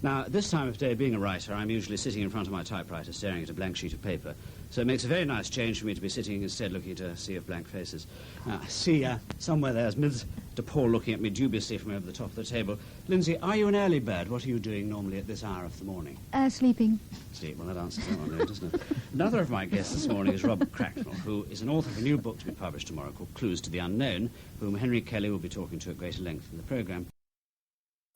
Now, at this time of day, being a writer, I'm usually sitting in front of my typewriter staring at a blank sheet of paper. So it makes a very nice change for me to be sitting instead looking at a sea of blank faces. Now, I see somewhere there's Mr. Paul looking at me dubiously from over the top of the table. Lindsay, are you an early bird? What are you doing normally at this hour of the morning? Sleeping. Sleep. Well, that answers that one, really, doesn't it? Another of my guests this morning is Robert Cracknell, who is an author of a new book to be published tomorrow called Clues to the Unknown, whom Henry Kelly will be talking to at greater length in the programme.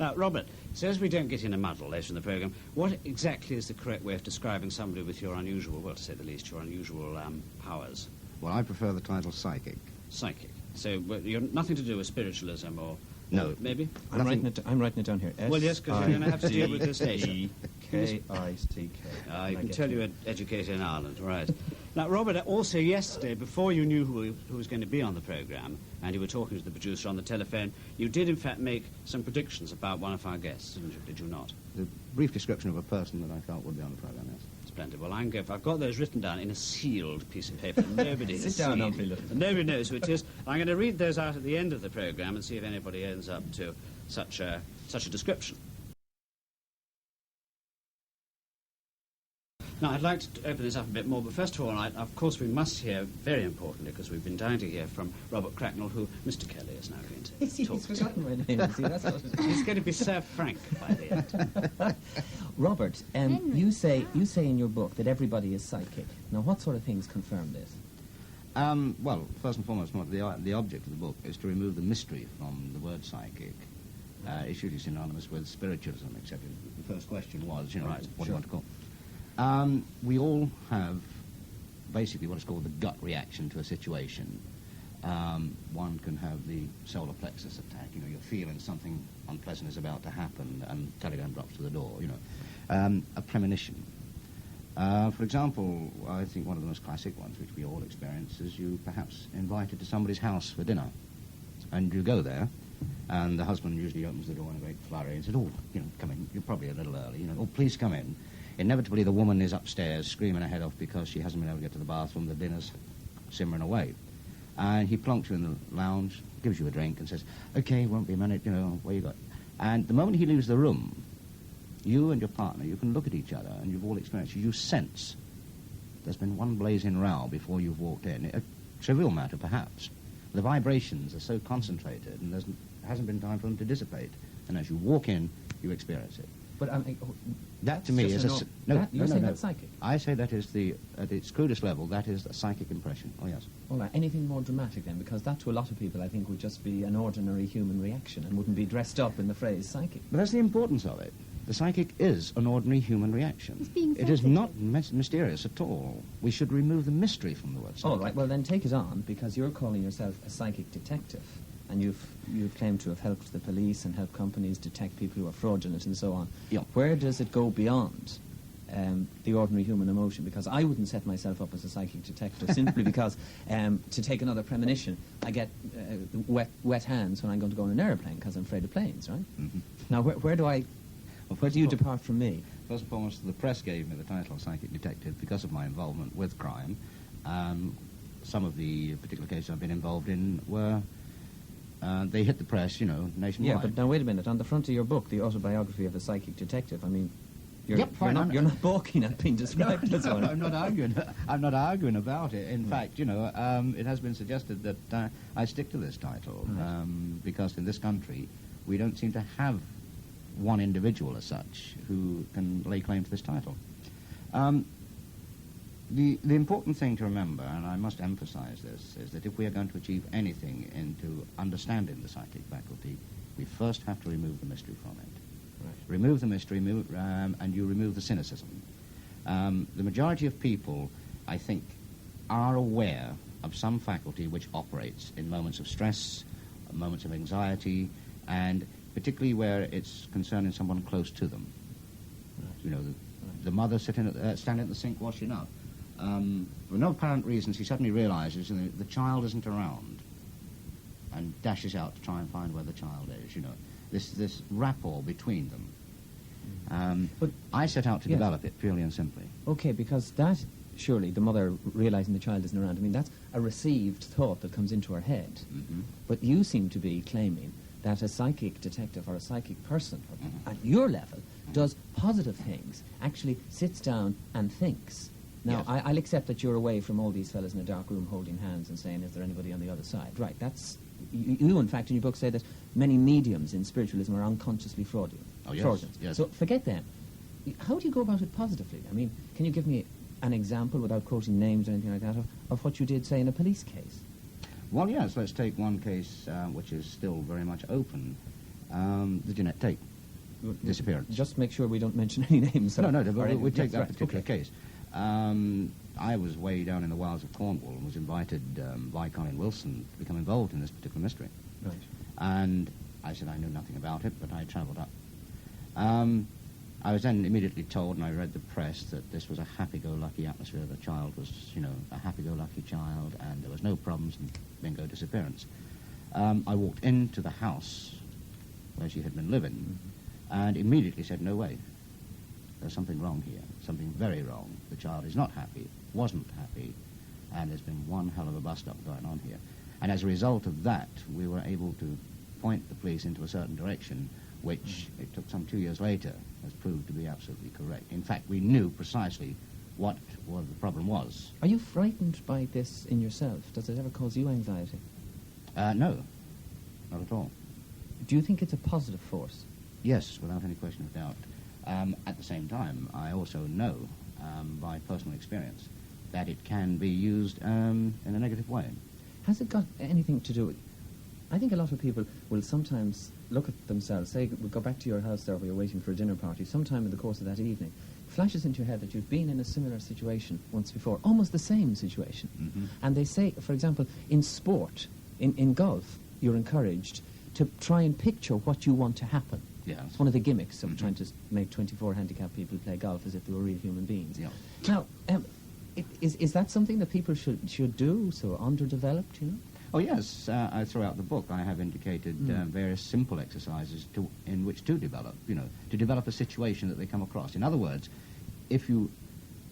Now, Robert, so as we don't get in a muddle later in the programme, what exactly is the correct way of describing somebody with your unusual, well, to say the least, your unusual powers? Well, I prefer the title psychic. Psychic. So you're nothing to do with spiritualism or... No. Maybe? I'm writing it down here. Well, yes, because you're going to have to deal with this later. K-I-C-K. You can tell you were educated in Ireland, right. Now, Robert, also yesterday, before you knew who was going to be on the programme, and you were talking to the producer on the telephone, you did, in fact, make some predictions about one of our guests, did you not? The brief description of a person that I felt would be on the programme, yes. Splendid. Well, I've got those written down in a sealed piece of paper. Nobody has Sit down, seen. Nobody knows who it is. I'm going to read those out at the end of the programme and see if anybody ends up to such a description. Now, I'd like to open this up a bit more, but first of all, of course, we must hear, very importantly, because we've been dying to hear from Robert Cracknell, who Mr. Kelly is now going to talk to. He's forgotten my name. See, that's what He's going to be Sir Frank by the end. Robert, you say in your book that everybody is psychic. Now, what sort of things confirm this? Well, first and foremost, the object of the book is to remove the mystery from the word psychic. It's usually synonymous with spiritualism, etc. The first question was, what do you want to call it? We all have basically what is called the gut reaction to a situation. One can have the solar plexus attack. You're feeling something unpleasant is about to happen, and telegram drops to the door. A premonition. For example, I think one of the most classic ones, which we all experience, is you perhaps invited to somebody's house for dinner, and you go there, and the husband usually opens the door in a great flurry and says, "Oh, come in. You're probably a little early. Oh, please come in." Inevitably, the woman is upstairs screaming her head off because she hasn't been able to get to the bathroom. The dinner's simmering away. And he plonks you in the lounge, gives you a drink, and says, "Okay, won't be a minute, where you got?" And the moment he leaves the room, you and your partner, you can look at each other, and you've all experienced, you sense there's been one blazing row before you've walked in. A trivial matter, perhaps. The vibrations are so concentrated, and there hasn't been time for them to dissipate. And as you walk in, you experience it. But that to me is you're saying that's psychic. I say that is at its crudest level, that is a psychic impression. Oh yes. All right. Anything more dramatic then? Because that to a lot of people, I think, would just be an ordinary human reaction and wouldn't be dressed up in the phrase psychic. But that's the importance of it. The psychic is an ordinary human reaction. It is not mysterious at all. We should remove the mystery from the word psychic. All right. Well, then take it on, because you're calling yourself a psychic detective. And you've claimed to have helped the police and helped companies detect people who are fraudulent and so on. Yeah. Where does it go beyond the ordinary human emotion? Because I wouldn't set myself up as a psychic detective simply because, to take another premonition, I get wet hands when I'm going to go on an aeroplane because I'm afraid of planes, right? Mm-hmm. Now, where do you depart from me? First and foremost, the press gave me the title of psychic detective because of my involvement with crime. Some of the particular cases I've been involved in were... they hit the press, nationwide. Yeah, but now wait a minute. On the front of your book, The Autobiography of a Psychic Detective, I mean, you're not balking at being described as one. I'm not arguing about it. In fact, it has been suggested that I stick to this title because in this country we don't seem to have one individual as such who can lay claim to this title. The important thing to remember, and I must emphasize this, is that if we are going to achieve anything into understanding the psychic faculty, we first have to remove the mystery from it. Right. Remove the mystery, and you remove the cynicism. The majority of people, I think, are aware of some faculty which operates in moments of stress, moments of anxiety, and particularly where it's concerning someone close to them. Right. The mother standing at the sink washing up. For no apparent reason, she suddenly realizes the child isn't around and dashes out to try and find where the child is, this rapport between them. But I set out to develop it purely and simply. Okay, because that, surely, the mother realizing the child isn't around, I mean, that's a received thought that comes into her head. Mm-hmm. But you seem to be claiming that a psychic detective or a psychic person, at your level, does positive things, actually sits down and thinks. Now, Yes. I'll accept that you're away from all these fellas in a dark room holding hands and saying, is there anybody on the other side? Right, that's... You, in fact, in your book say that many mediums in spiritualism are unconsciously fraudulent. Oh, yes, fraudulent. yes. So forget them. How do you go about it positively? I mean, can you give me an example, without quoting names or anything like that, of what you did, say, in a police case? Well, yes, let's take one case which is still very much open. The Jeanette Tate disappearance. Just make sure we don't mention any names. No, but Or we take yes, that right, particular okay. case. I was way down in the wilds of Cornwall and was invited by Colin Wilson to become involved in this particular mystery. Right. And I said I knew nothing about it, but I travelled up. I was then immediately told, and I read the press, that this was a happy-go-lucky atmosphere. The child was, a happy-go-lucky child, and there was no problems, and bingo, disappearance. I walked into the house where she had been living, and immediately said, no way. There's something wrong here, something very wrong. The child is not happy, wasn't happy, and there's been one hell of a bust-up going on here. And as a result of that, we were able to point the police into a certain direction, which it took some 2 years later has proved to be absolutely correct. In fact, we knew precisely what the problem was. Are you frightened by this in yourself? Does it ever cause you anxiety? No, not at all. Do you think it's a positive force? Yes, without any question of doubt. At the same time, I also know by personal experience that it can be used in a negative way. Has it got anything to do with... I think a lot of people will sometimes look at themselves, say, we'll go back to your house there where you're waiting for a dinner party, sometime in the course of that evening, flashes into your head that you've been in a similar situation once before, almost the same situation. Mm-hmm. And they say, for example, in sport, in golf, you're encouraged to try and picture what you want to happen. Yes. It's one of the gimmicks of trying to make 24 handicapped people play golf as if they were real human beings. Yeah. Now, is that something that people should do, so underdeveloped, you know? Oh, yes. Throughout the book, I have indicated various simple exercises in which to develop, to develop a situation that they come across. In other words, if you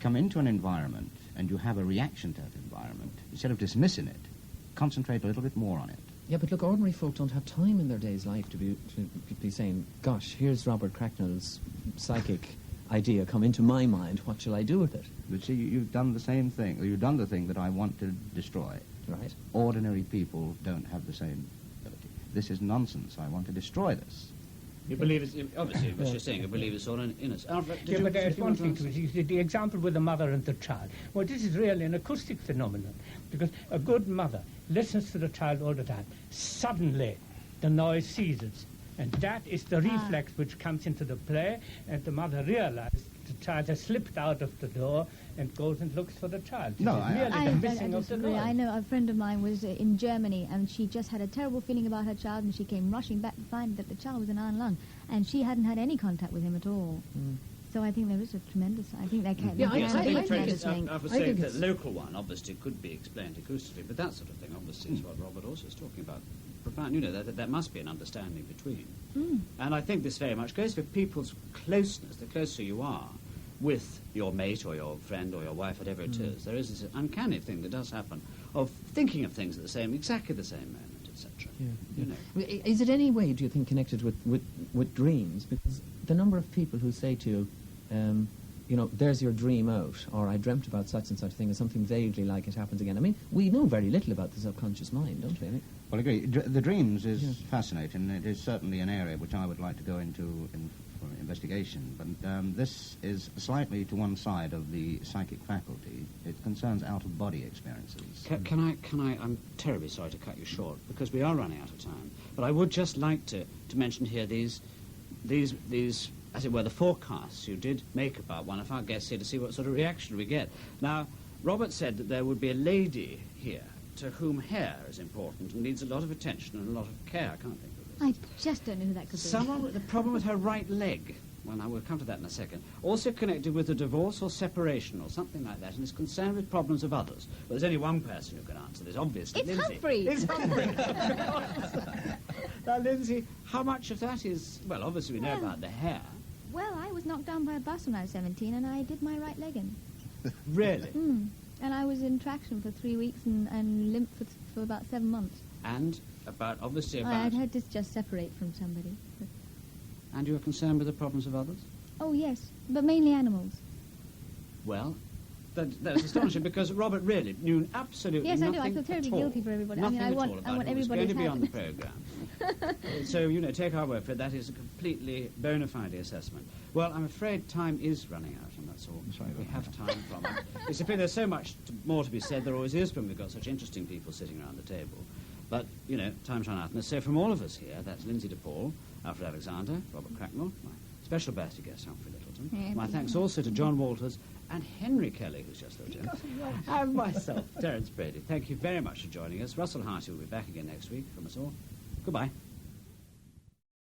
come into an environment and you have a reaction to that environment, instead of dismissing it, concentrate a little bit more on it. Yeah, but look, ordinary folk don't have time in their day's life to be saying, gosh, here's Robert Cracknell's psychic idea come into my mind, what shall I do with it? But see, you've done the same thing. You've done the thing that I want to destroy. Right. Ordinary people don't have the same ability. This is nonsense. I want to destroy this. You believe it's... Obviously, what you're saying, you believe it's all in us. Alfred, Yeah, but there's one thing to it. You see, the example with the mother and the child. Well, this is really an acoustic phenomenon, because a good mother listens to the child all the time. Suddenly, the noise ceases, and that is the reflex which comes into the play, and the mother realizes the child has slipped out of the door and goes and looks for the child. No, This is really I the missing of the disagree. noise. I know a friend of mine was in Germany, and she just had a terrible feeling about her child, and she came rushing back to find that the child was in iron lung, and she hadn't had any contact with him at all. So I think there is a tremendous... I think they can... Yeah, they I can think be it's- tremendous I link. would I say think that it's- local one obviously could be explained acoustically, but that sort of thing obviously is what Robert also is talking about. Profound, that there must be an understanding between. And I think this very much goes for people's closeness. The closer you are with your mate or your friend or your wife, whatever it is, there is this uncanny thing that does happen of thinking of things at exactly the same moment, etc. Is it any way, do you think, connected with dreams? Because the number of people who say to you, there's your dream out, or I dreamt about such and such thing, is something vaguely like it happens again. I mean, we know very little about the subconscious mind, don't we? Well, I agree. The dreams is fascinating. It is certainly an area which I would like to go into for investigation. But this is slightly to one side of the psychic faculty. It concerns out-of-body experiences. Can I? I'm terribly sorry to cut you short because we are running out of time. But I would just like to mention here these, as it were, the forecasts you did make about one of our guests here to see what sort of reaction we get. Now, Robert said that there would be a lady here to whom hair is important and needs a lot of attention and a lot of care. I can't think of this. I just don't know who that could be. Someone with the problem with her right leg. Well, I will come to that in a second. Also connected with a divorce or separation or something like that, and is concerned with problems of others. Well, there's only one person who can answer this, obviously. It's Lindsay. Humphrey. It's Humphrey. Now, Lindsay, how much of that is... Well, obviously we know about the hair. Well, I was knocked down by a bus when I was 17, and I did my right leg in. Really? And I was in traction for 3 weeks and limp for about 7 months. And obviously I about... had to just separate from somebody. And you were concerned with the problems of others? Oh, yes, but mainly animals. Well, that's astonishing because Robert really knew absolutely Yes, I nothing do. I feel terribly at all. guilty for everybody. Nothing I at want all about who was everybody's going to be on the happiness. programme. So, take our word for it. That is a completely bona fide assessment. Well, I'm afraid time is running out, and that's all we have time from it. It's a pity there's so much more to be said. There always is when we've got such interesting people sitting around the table. But, time's run out. And so from all of us here, that's Lindsay DePaul, Alfred Alexander, Robert Cracknell, my special birthday guest, Humphrey Littleton. Yeah, my thanks also to John Walters and Henry Kelly, who's just looked in, and myself, Terence Brady. Thank you very much for joining us. Russell Harty will be back again next week from us all. Goodbye.